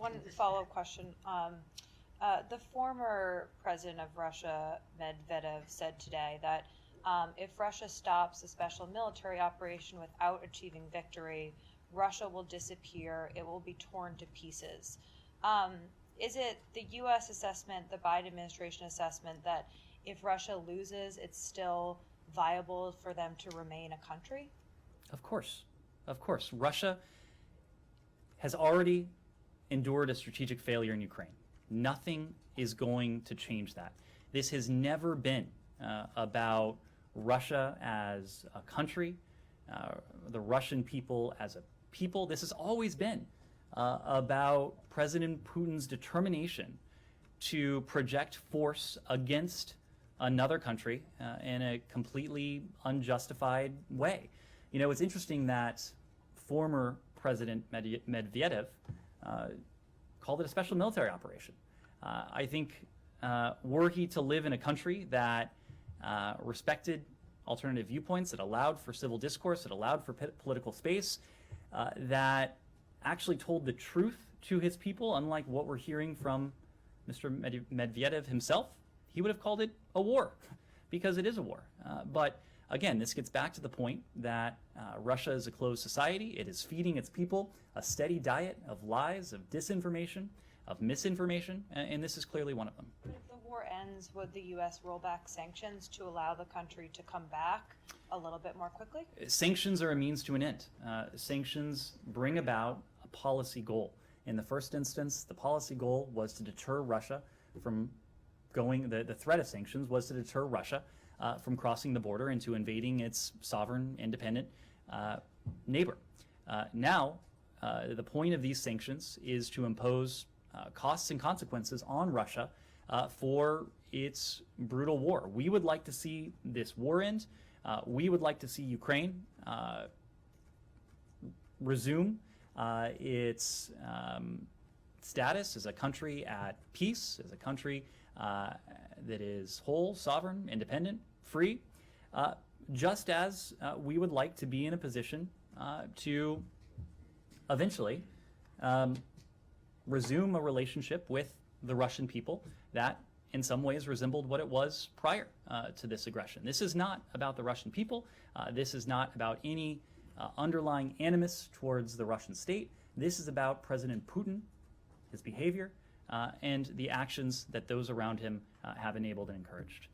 one follow-up question. The former president of Russia, Medvedev, said today that if Russia stops a special military operation without achieving victory, Russia will disappear. It will be torn to pieces. Is it the U.S. assessment, the Biden administration assessment, that if Russia loses, it's still viable for them to remain a country? Of course. Of course. Russia has already endured a strategic failure in Ukraine. Nothing is going to change that. This has never been about Russia as a country, the Russian people as a people. This has always been about President Putin's determination to project force against another country in a completely unjustified way. You know, it's interesting that former President Medvedev called it a special military operation. I think were he to live in a country that respected alternative viewpoints, that allowed for civil discourse, that allowed for political space, that actually told the truth to his people, unlike what we're hearing from Mr. Medvedev himself, he would have called it a war, because it is a war. But again, this gets back to the point that Russia is a closed society. It is feeding its people a steady diet of lies, of disinformation, of misinformation, and this is clearly one of them. But if the war ends, would the U.S. roll back sanctions to allow the country to come back a little bit more quickly? Sanctions are a means to an end. Sanctions bring about a policy goal. In the first instance, the policy goal was to deter Russia from going, the threat of sanctions was to deter Russia from crossing the border into invading its sovereign, independent neighbor. Now, the point of these sanctions is to impose costs and consequences on Russia for its brutal war. We would like to see this war end. We would like to see Ukraine resume its status as a country at peace, as a country that is whole, sovereign, independent, free, just as we would like to be in a position to eventually resume a relationship with the Russian people that in some ways resembled what it was prior to this aggression. This is not about the Russian people. This is not about any underlying animus towards the Russian state. This is about President Putin, his behavior, and the actions that those around him have enabled and encouraged.